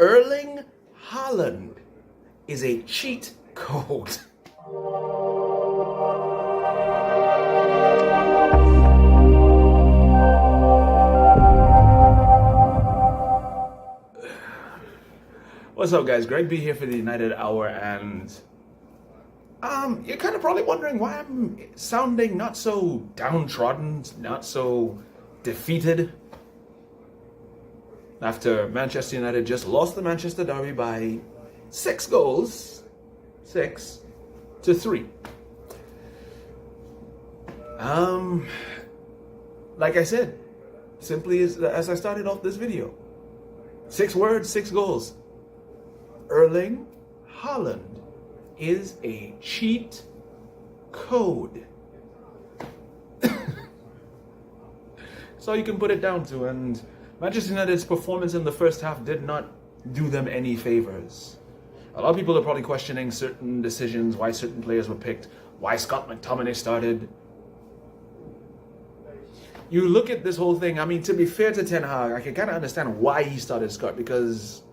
Erling Haaland is a cheat code. What's up, guys? Greg B here for the United Hour, and you're kind of probably wondering why I'm sounding not so downtrodden, not so defeated, after Manchester United just lost the Manchester Derby by 6 goals, 6-3. Like I said, simply as I started off this video, 6 words, 6 goals. Erling Haaland is a cheat code. That's all you can put it down to. And Manchester United's performance in the first half did not do them any favors. A lot of people are probably questioning certain decisions, why certain players were picked, why Scott McTominay started. You look at this whole thing, I mean, to be fair to Ten Hag, I can kind of understand why he started Scott, because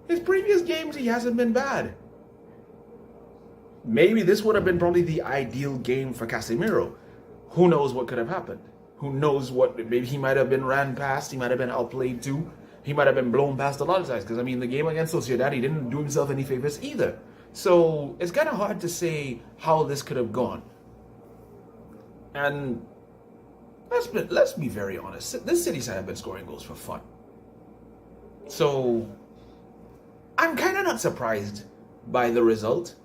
his previous games, he hasn't been bad. Maybe this would have been probably the ideal game for Casemiro. Who knows what could have happened? Who knows what, maybe he might have been ran past, he might have been outplayed too. He might have been blown past a lot of times, because I mean, the game against Sociedad, he didn't do himself any favors either. So it's kind of hard to say how this could have gone. And let's be very honest, this City side have been scoring goals for fun. So I'm kind of not surprised by the result.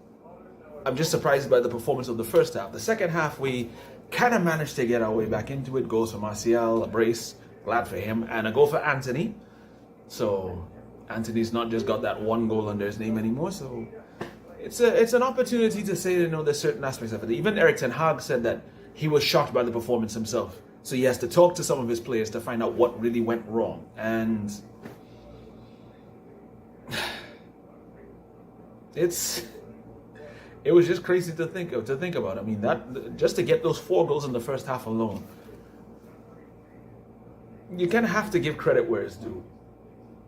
I'm just surprised by the performance of the first half. The second half, we kind of managed to get our way back into it. Goals for Martial, a brace, glad for him, and a goal for Anthony. So Anthony's not just got that 1 goal under his name anymore. So it's an opportunity to say, you know, there's certain aspects of it. Even Erik ten Hag said that he was shocked by the performance himself. So he has to talk to some of his players to find out what really went wrong. And it was just crazy to think about. I mean, that just to get those 4 goals in the first half alone, you kind of have to give credit where it's due.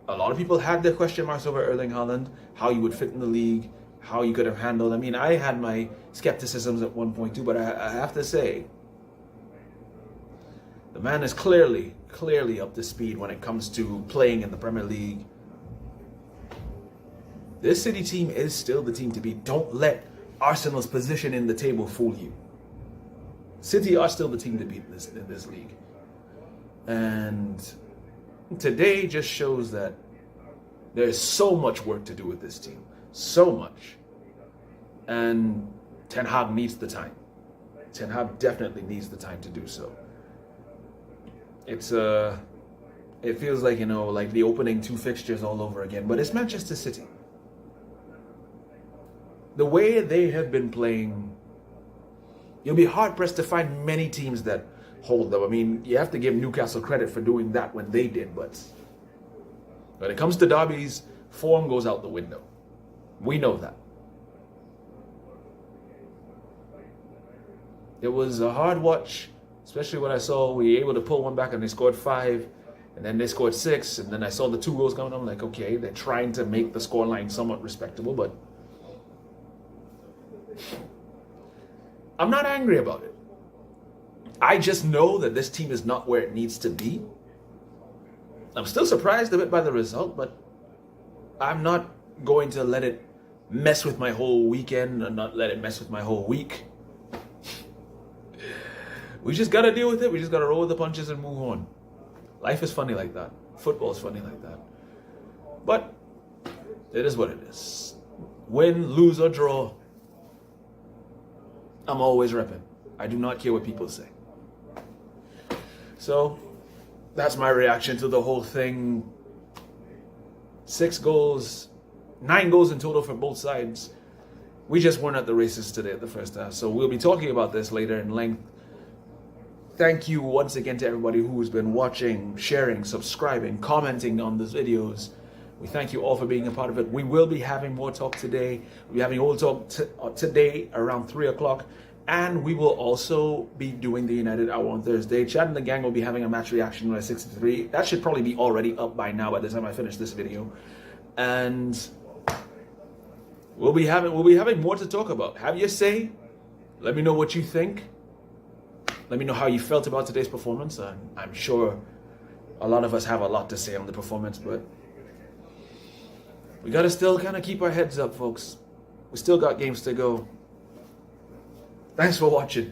A lot of people had their question marks over Erling Haaland, how he would fit in the league, how he could have handled. I mean, I had my skepticisms at one point too, but I have to say, the man is clearly up to speed when it comes to playing in the Premier League. This City team is still the team to beat. Don't let Arsenal's position in the table fool you. City are still the team to beat in this league. And today just shows that there's so much work to do with this team. So much. And Ten Hag needs the time. Ten Hag definitely needs the time to do so. It feels like, you know, like the opening 2 fixtures all over again. But it's Manchester City. The way they have been playing, you'll be hard-pressed to find many teams that hold them. I mean, you have to give Newcastle credit for doing that when they did, but when it comes to derbies, form goes out the window. We know that. It was a hard watch, especially when I saw we were able to pull one back and they scored 5, and then they scored 6, and then I saw the 2 goals coming. I'm like, okay, they're trying to make the scoreline somewhat respectable, but I'm not angry about it. I just know that this team is not where it needs to be. I'm still surprised a bit by the result, but I'm not going to let it mess with my whole weekend and not let it mess with my whole week. We just got to deal with it. We just got to roll with the punches and move on. Life is funny like that. Football is funny like that. But it is what it is. Win, lose, or draw, I'm always repping. I do not care what people say. So that's my reaction to the whole thing. 6 goals, 9 goals in total for both sides. We just weren't at the races today at the first half. So we'll be talking about this later in length. Thank you once again to everybody who's been watching, sharing, subscribing, commenting on these videos. We thank you all for being a part of it. We will be having more talk today. We'll be having old talk today around 3 o'clock. And we will also be doing the United Hour on Thursday. Chad and the gang will be having a match reaction at 6:03. That should probably be already up by now by the time I finish this video. and we'll be having more to talk about. Have your say. Let me know what you think. Let me know how you felt about today's performance. I'm sure a lot of us have a lot to say on the performance, but we gotta still kind of keep our heads up, folks. We still got games to go. Thanks for watching.